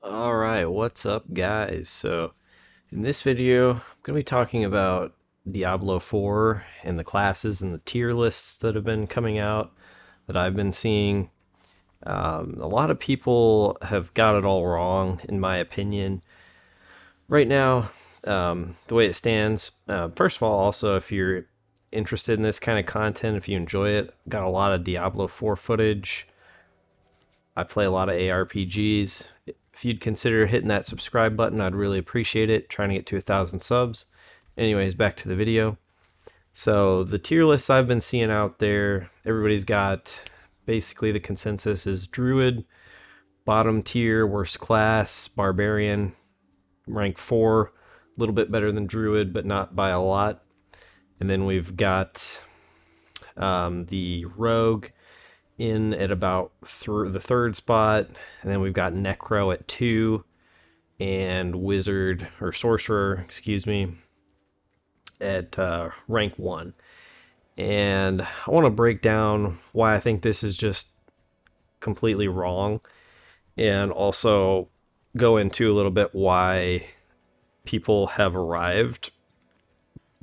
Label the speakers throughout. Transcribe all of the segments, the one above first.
Speaker 1: Alright, what's up guys? So in this video I'm going to be talking about Diablo 4 and the classes and the tier lists that have been coming out that I've been seeing. A lot of people have got it all wrong in my opinion. Right now, the way it stands, first of all, also if you're interested in this kind of content, if you enjoy it, got a lot of Diablo 4 footage. I play a lot of ARPGs. If you'd consider hitting that subscribe button, I'd really appreciate it. Trying to get to 1,000 subs. Anyways, back to the video. So the tier lists I've been seeing out there, everybody's got basically the consensus is Druid, bottom tier, worst class, Barbarian, rank 4, a little bit better than Druid, but not by a lot. And then we've got the Rogue in at about the third spot, and then we've got Necro at 2, and Wizard or Sorcerer, excuse me, at rank 1. And I want to break down why I think this is just completely wrong, and also go into a little bit why people have arrived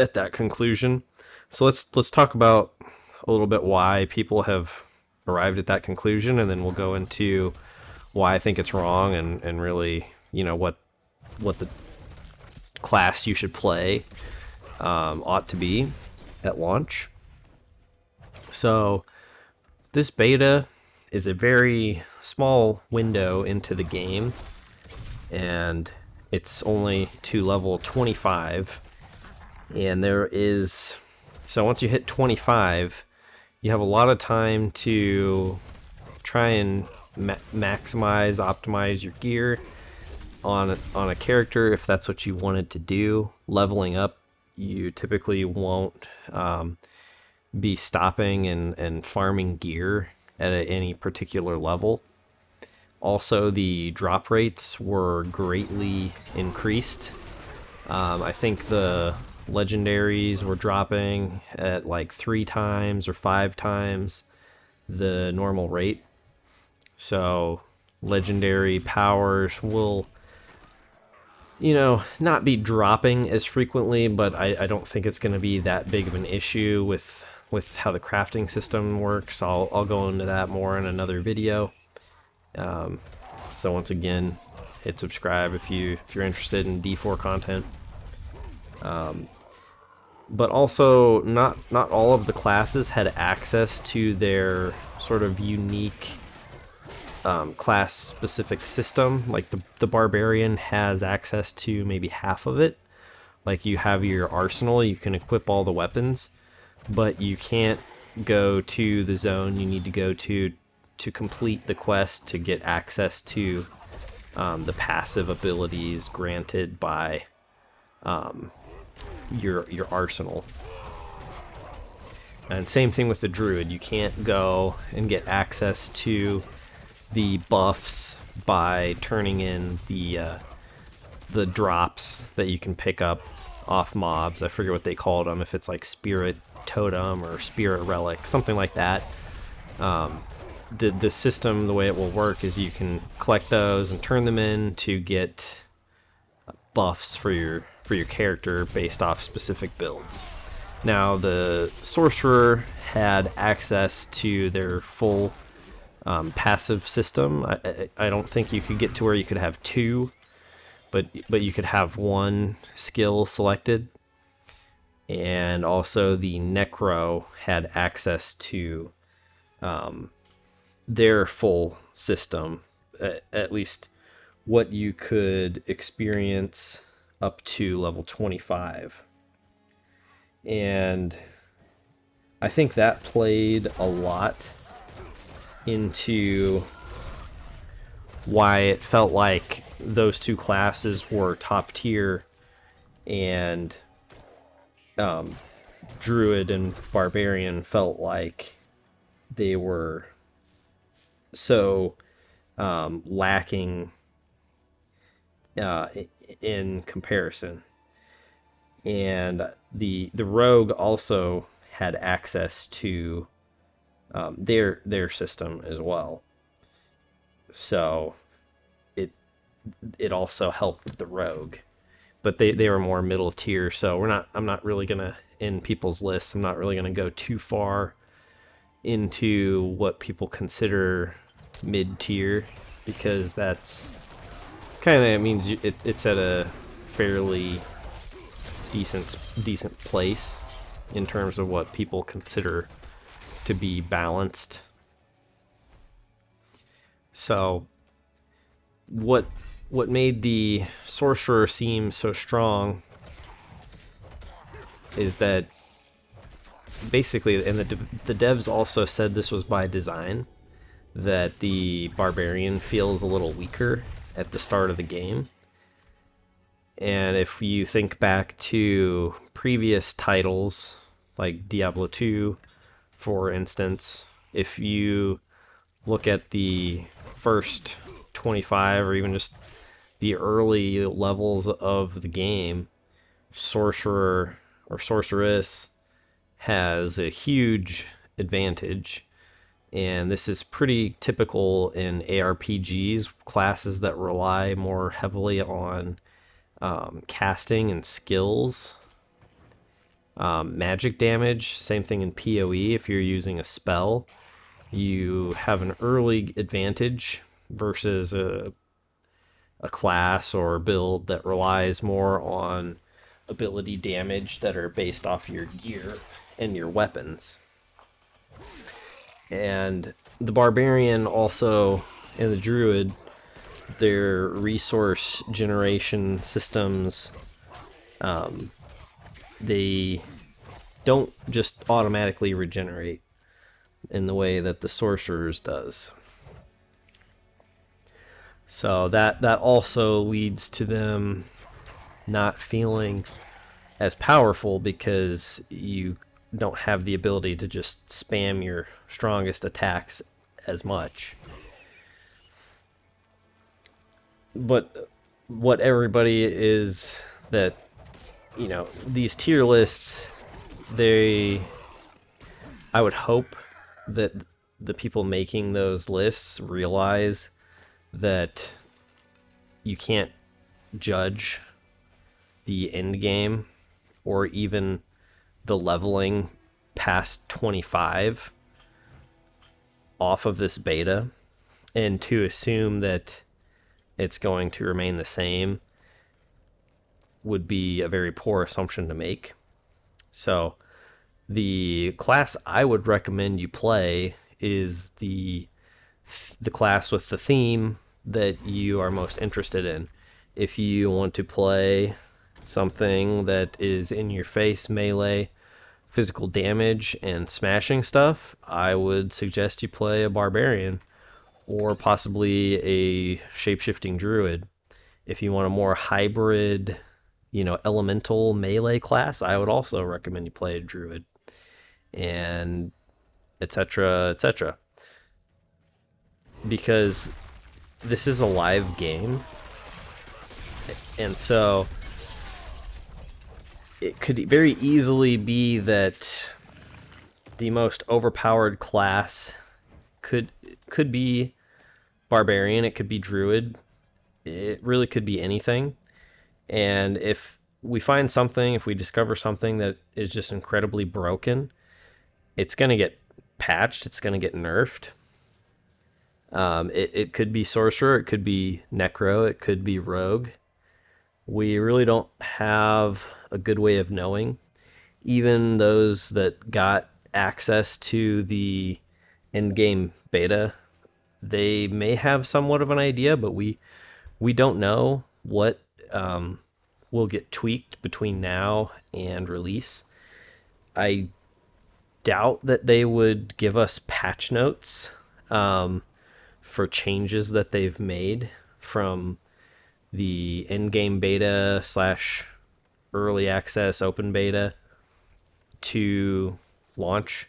Speaker 1: at that conclusion. So let's talk about a little bit why people have arrived at that conclusion, and then we'll go into why I think it's wrong and really, what the class you should play ought to be at launch. So this beta is a very small window into the game, and it's only to level 25. And so once you hit 25, you have a lot of time to try and maximize, optimize your gear on a character if that's what you wanted to do. Leveling up, you typically won't be stopping and farming gear at any particular level. Also, the drop rates were greatly increased. I think the legendaries were dropping at like 3 times or 5 times the normal rate. So legendary powers will, not be dropping as frequently, but I don't think it's going to be that big of an issue with how the crafting system works. I'll go into that more in another video. So once again, hit subscribe if you're interested in D4 content. But also, not all of the classes had access to their sort of unique class-specific system. Like the Barbarian has access to maybe half of it. Like you have your arsenal, you can equip all the weapons, but you can't go to the zone you need to go to complete the quest to get access to the passive abilities granted by your arsenal. And same thing with the Druid. You can't go and get access to the buffs by turning in the drops that you can pick up off mobs. I forget what they called them, if it's like Spirit Totem or Spirit Relic, something like that. The system, the way it will work is you can collect those and turn them in to get buffs for your character based off specific builds. Now the Sorcerer had access to their full passive system. I don't think you could get to where you could have 2, but you could have 1 skill selected. And also the Necro had access to their full system, at least what you could experience up to level 25. And I think that played a lot into why it felt like those two classes were top tier, and Druid and Barbarian felt like they were so lacking in comparison. And the Rogue also had access to their system as well. So it also helped the rogue. But they were more middle tier, so I'm not really gonna, in people's lists, I'm not really gonna go too far into what people consider mid tier, because that's kind of means it's at a fairly decent place in terms of what people consider to be balanced. So what made the sorcerer seem so strong is that basically, and the devs also said this was by design, that the barbarian feels a little weaker at the start of the game. And if you think back to previous titles like Diablo 2, for instance, if you look at the first 25 or even just the early levels of the game, sorcerer or sorceress has a huge advantage. And this is pretty typical in ARPGs, classes that rely more heavily on casting and skills. Magic damage, same thing in PoE. If you're using a spell, you have an early advantage versus a class or build that relies more on ability damage that are based off your gear and your weapons. And the barbarian also, and the druid, their resource generation systems, they don't just automatically regenerate in the way that the sorcerer's does. So that also leads to them not feeling as powerful, because you don't have the ability to just spam your strongest attacks as much. But what everybody is that, you know, these tier lists, I would hope that the people making those lists realize that you can't judge the end game or even the leveling past 25 off of this beta, and to assume that it's going to remain the same would be a very poor assumption to make. So the class I would recommend you play is the class with the theme that you are most interested in. If you want to play something that is in your face melee, physical damage, and smashing stuff, I would suggest you play a barbarian or possibly a shape-shifting druid. If you want a more hybrid, you know, elemental melee class, I would also recommend you play a druid, and etc., etc. Because this is a live game, and so it could very easily be that the most overpowered class could be barbarian, it could be druid, it really could be anything. And if we find something, if we discover something that is just incredibly broken, it's going to get patched, it's going to get nerfed. It could be sorcerer, it could be necro, it could be rogue. We really don't have a good way of knowing. Even those that got access to the endgame beta, they may have somewhat of an idea, but we don't know what will get tweaked between now and release. I doubt that they would give us patch notes for changes that they've made from the endgame beta / early access open beta to launch.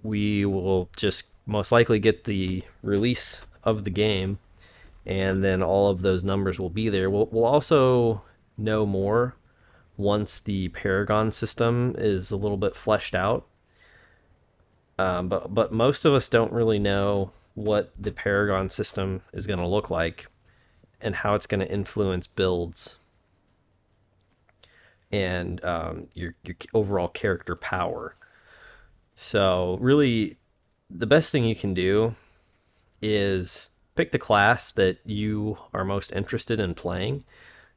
Speaker 1: We will just most likely get the release of the game, and then all of those numbers will be there. We'll also know more once the Paragon system is a little bit fleshed out. But most of us don't really know what the Paragon system is going to look like and how it's going to influence builds and your overall character power. So really, the best thing you can do is pick the class that you are most interested in playing.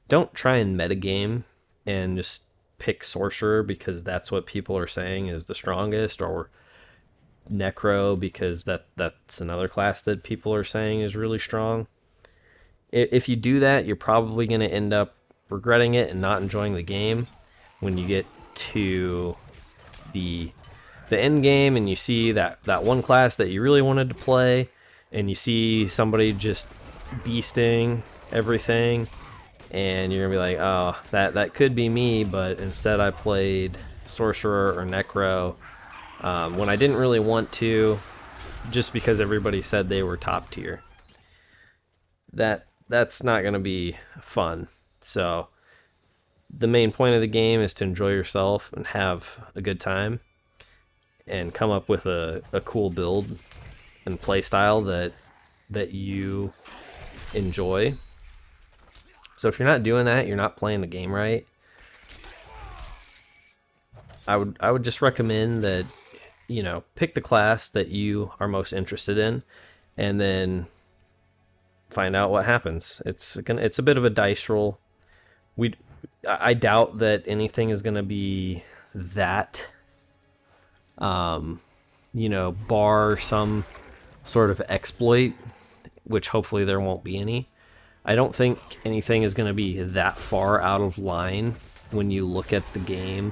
Speaker 1: Don't try and metagame and just pick Sorcerer because that's what people are saying is the strongest, or Necro because that's another class that people are saying is really strong. If you do that, you're probably going to end up regretting it and not enjoying the game when you get to the end game and you see that one class that you really wanted to play, and you see somebody just beasting everything, and you're gonna be like, oh, that could be me, but instead I played Sorcerer or Necro when I didn't really want to, just because everybody said they were top tier. That's not gonna be fun. So the main point of the game is to enjoy yourself and have a good time and come up with a cool build and play style that you enjoy. So if you're not doing that, you're not playing the game right. I would just recommend that, you know, pick the class that you are most interested in and then find out what happens. It's a bit of a dice roll. I doubt that anything is gonna be that you know, bar some sort of exploit, which hopefully there won't be any. I don't think anything is going to be that far out of line when you look at the game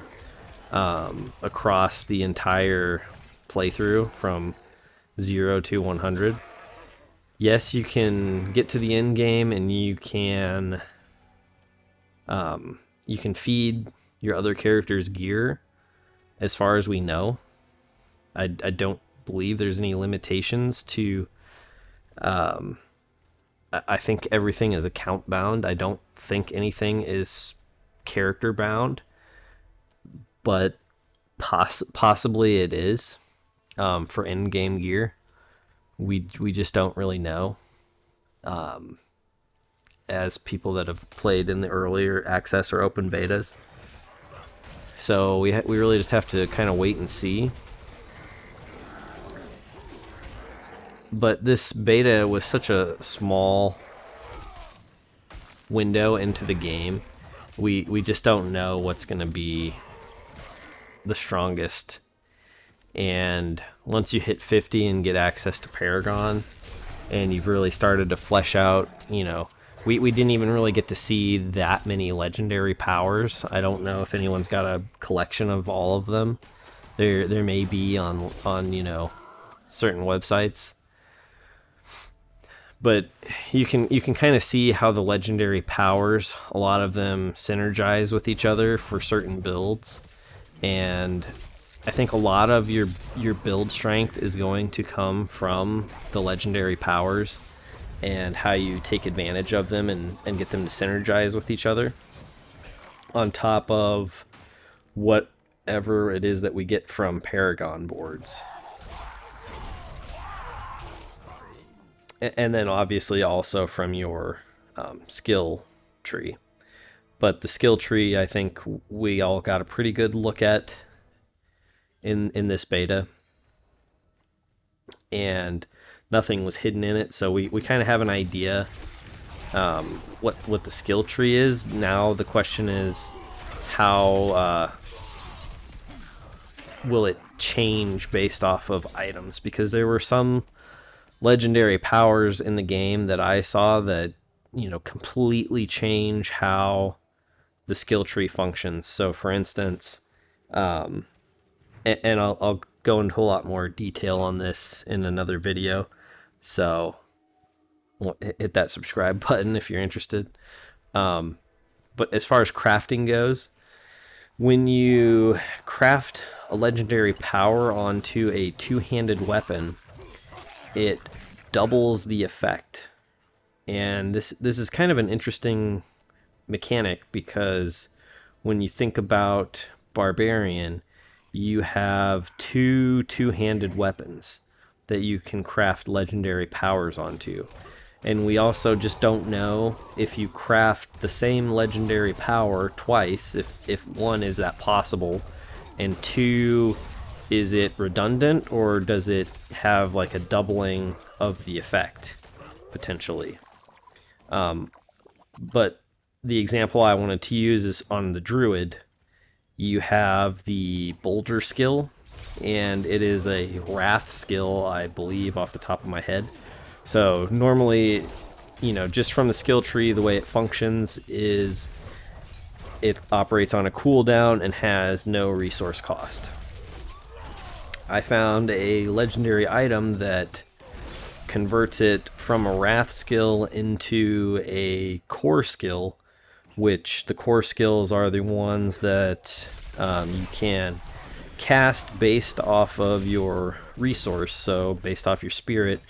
Speaker 1: across the entire playthrough from 0 to 100. Yes, you can get to the end game and you can feed your other character's gear, as far as we know. I don't believe there's any limitations to. I think everything is account bound. I don't think anything is character bound, but possibly it is for in-game gear. We just don't really know. As people that have played in the earlier access or open betas, so we really just have to kind of wait and see. But this beta was such a small window into the game. We just don't know what's going to be the strongest. And once you hit 50 and get access to Paragon, and you've really started to flesh out, you know, we didn't even really get to see that many legendary powers. I don't know if anyone's got a collection of all of them. There may be on you know, certain websites. But you can kind of see how the legendary powers, a lot of them synergize with each other for certain builds, and I think a lot of your build strength is going to come from the legendary powers and how you take advantage of them and get them to synergize with each other, on top of whatever it is that we get from Paragon boards. And then obviously also from your skill tree. But the skill tree, I think we all got a pretty good look at in this beta. And nothing was hidden in it, so we kind of have an idea what the skill tree is. Now the question is, how will it change based off of items? Because there were some legendary powers in the game that I saw that, you know, completely change how the skill tree functions. So for instance, and I'll go into a lot more detail on this in another video, so hit that subscribe button if you're interested. But as far as crafting goes, when you craft a legendary power onto a two-handed weapon, it doubles the effect. And this is kind of an interesting mechanic, because when you think about Barbarian, you have two-handed weapons. that you can craft legendary powers onto. And we also just don't know if you craft the same legendary power twice, if one, is that possible, and two, is it redundant, or does it have like a doubling of the effect, potentially. But the example I wanted to use is on the druid. You have the boulder skill, and it is a wrath skill, I believe, off the top of my head. So normally, you know, just from the skill tree, the way it functions is it operates on a cooldown and has no resource cost. I found a legendary item that converts it from a wrath skill into a core skill, which the core skills are the ones that you can cast based off of your resource, so based off your spirit.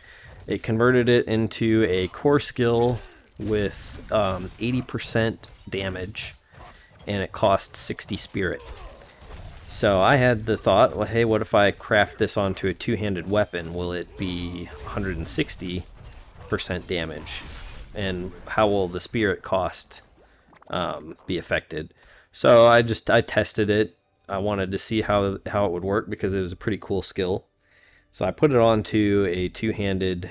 Speaker 1: It converted it into a core skill with 80% damage, and it costs 60 spirit. So I had the thought, well, hey, what if I craft this onto a two-handed weapon? Will it be 160% damage? And how will the spirit cost be affected? So I tested it. I wanted to see how it would work because it was a pretty cool skill. So I put it onto a two-handed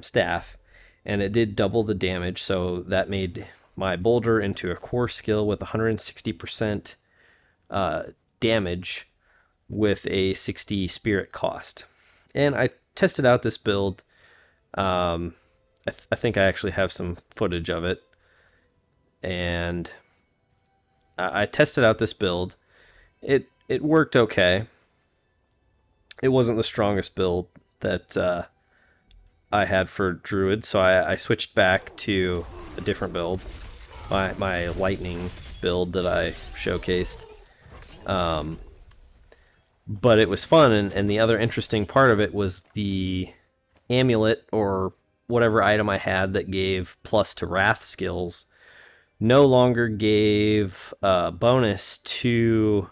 Speaker 1: staff, and it did double the damage. So that made my boulder into a core skill with 160% damage with a 60 spirit cost. And I tested out this build. I think I actually have some footage of it. And I tested out this build. It worked okay. It wasn't the strongest build that I had for Druid, so I switched back to a different build, my lightning build that I showcased. But it was fun, and the other interesting part of it was the amulet, or whatever item I had that gave plus to wrath skills, no longer gave bonus to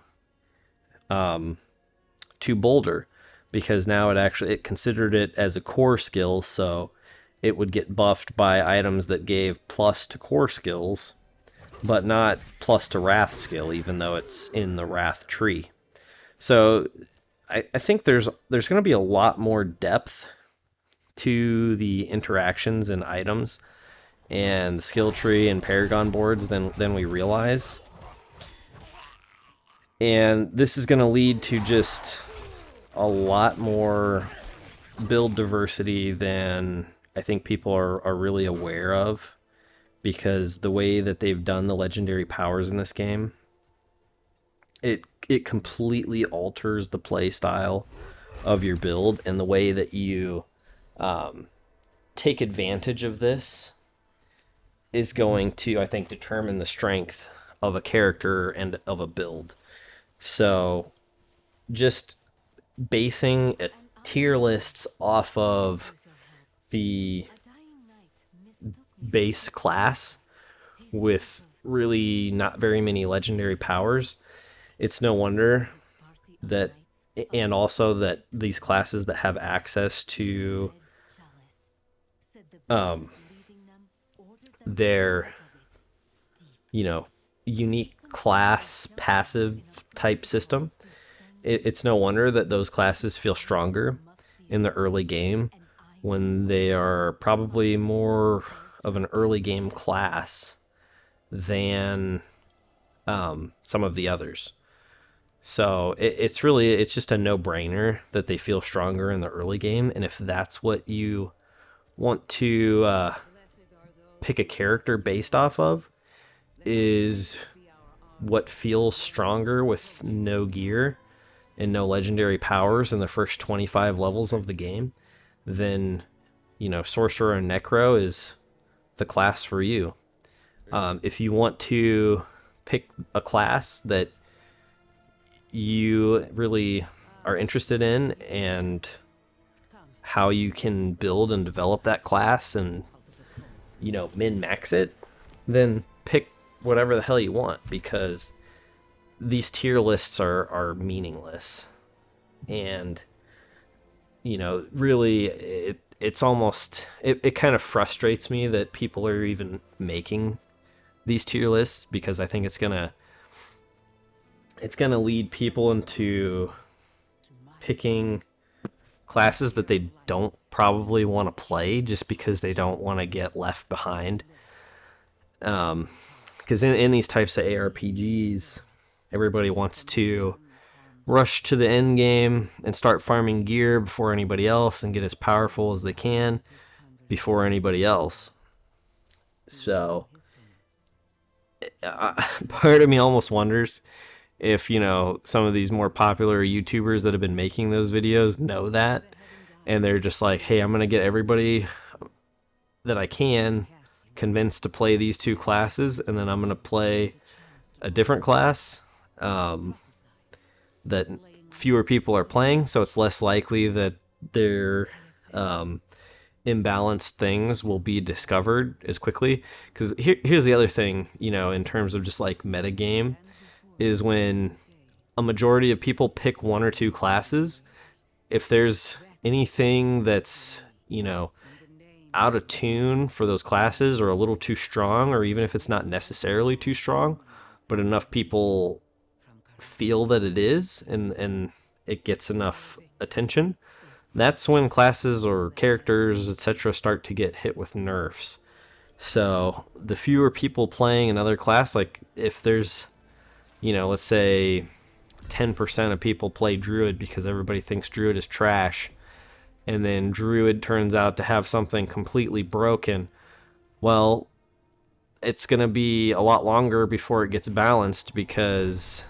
Speaker 1: boulder, because now it considered it as a core skill, so it would get buffed by items that gave plus to core skills, but not plus to wrath skill, even though it's in the wrath tree. So I think there's going to be a lot more depth to the interactions and items and the skill tree and paragon boards than we realize. And this is going to lead to just a lot more build diversity than I think people are really aware of, because the way that they've done the legendary powers in this game, it completely alters the play style of your build, and the way that you take advantage of this is going to, I think, determine the strength of a character and of a build. So just basing tier lists off of the base class with really not very many legendary powers, it's no wonder that, and also that these classes that have access to their, you know, unique class passive type system, it's no wonder that those classes feel stronger in the early game, when they are probably more of an early game class than some of the others. So it's just a no-brainer that they feel stronger in the early game, and if that's what you want to pick a character based off of, is what feels stronger with no gear and no legendary powers in the first 25 levels of the game, then, you know, Sorcerer and Necro is the class for you. If you want to pick a class that you really are interested in, and how you can build and develop that class and, you know, min-max it, then pick whatever the hell you want, because these tier lists are meaningless. And really it's almost it kind of frustrates me that people are even making these tier lists, because I think it's gonna lead people into picking classes that they don't probably want to play just because they don't want to get left behind. Because in these types of ARPGs, everybody wants to rush to the end game and start farming gear before anybody else and get as powerful as they can before anybody else. So part of me almost wonders if, some of these more popular YouTubers that have been making those videos know that, and they're just like, hey, I'm going to get everybody that I can convinced to play these two classes, and then I'm going to play a different class that fewer people are playing, so it's less likely that their imbalanced things will be discovered as quickly. Because here's the other thing, in terms of just like metagame, is when a majority of people pick one or two classes, if there's anything that's, out of tune for those classes or a little too strong, or even if it's not necessarily too strong, but enough people feel that it is, and it gets enough attention, that's when classes or characters, etc., start to get hit with nerfs. So the fewer people playing another class, like if there's, let's say 10% of people play Druid because everybody thinks Druid is trash, and then Druid turns out to have something completely broken, well, it's going to be a lot longer before it gets balanced, because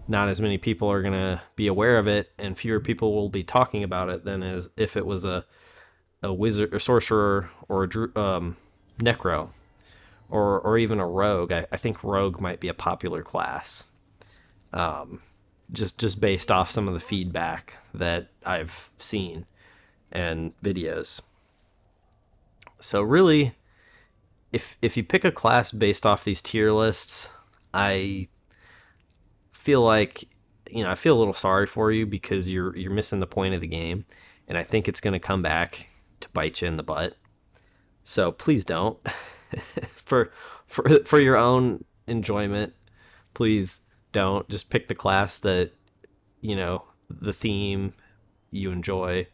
Speaker 1: not as many people are going to be aware of it, and fewer people will be talking about it than as if it was a wizard or sorcerer or a necro, or even a rogue. I think rogue might be a popular class, just based off some of the feedback that I've seen and videos. So really, if you pick a class based off these tier lists, I feel like, I feel a little sorry for you, because you're missing the point of the game, and I think it's going to come back to bite you in the butt. So please don't. for your own enjoyment, please don't. Just pick the class that, the theme you enjoy,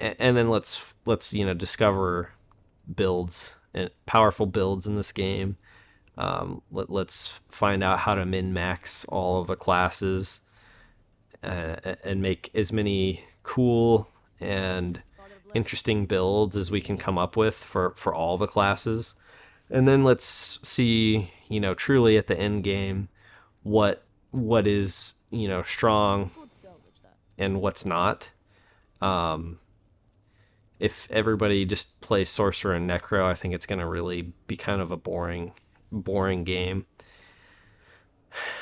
Speaker 1: and then let's discover builds and powerful builds in this game. Let's find out how to min-max all of the classes, and make as many cool and interesting builds as we can come up with for all the classes. And then let's see, truly at the end game, what is, strong and what's not. If everybody just plays Sorcerer and Necro, I think it's going to really be kind of a boring game.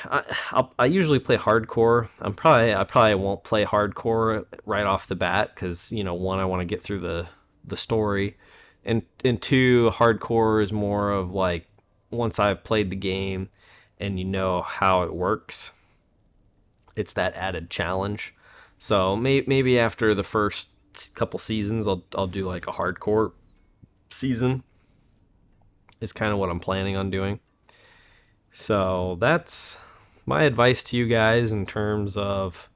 Speaker 1: I usually play hardcore. I probably won't play hardcore right off the bat, because one, I want to get through the story, and two, hardcore is more of like, once I've played the game and how it works, it's that added challenge. So maybe after the first couple seasons, I'll do like a hardcore season, is kind of what I'm planning on doing. So that's my advice to you guys in terms of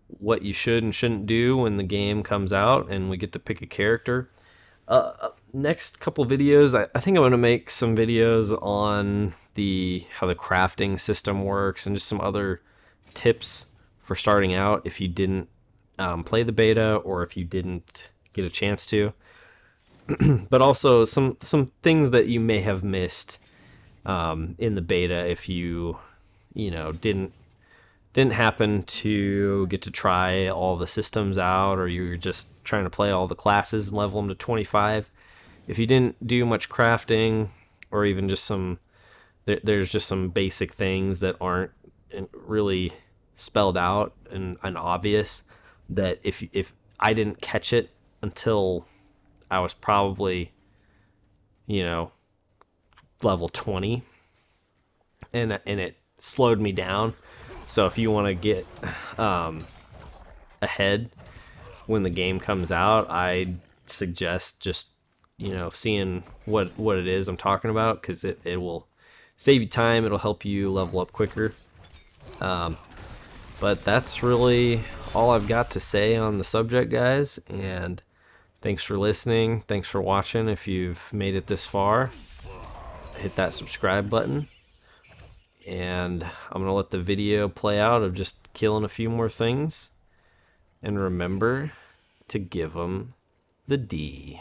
Speaker 1: what you should and shouldn't do when the game comes out and we get to pick a character. Next couple videos, I think I'm going to make some videos on how the crafting system works, and just some other tips for starting out if you didn't play the beta, or if you didn't get a chance to. But also some things that you may have missed in the beta if you didn't happen to get to try all the systems out, or you're just trying to play all the classes and level them to 25. If you didn't do much crafting, or even just there's just some basic things that aren't really spelled out and obvious, that if I didn't catch it until I was probably level 20, and it slowed me down. So if you want to get ahead when the game comes out, I suggest just, seeing what it is I'm talking about, because it will save you time. It'll help you level up quicker. Um, but that's really all I've got to say on the subject, guys. And thanks for listening. Thanks for watching. If you've made it this far, hit that subscribe button. And I'm going to let the video play out of just killing a few more things. And remember to give them the D.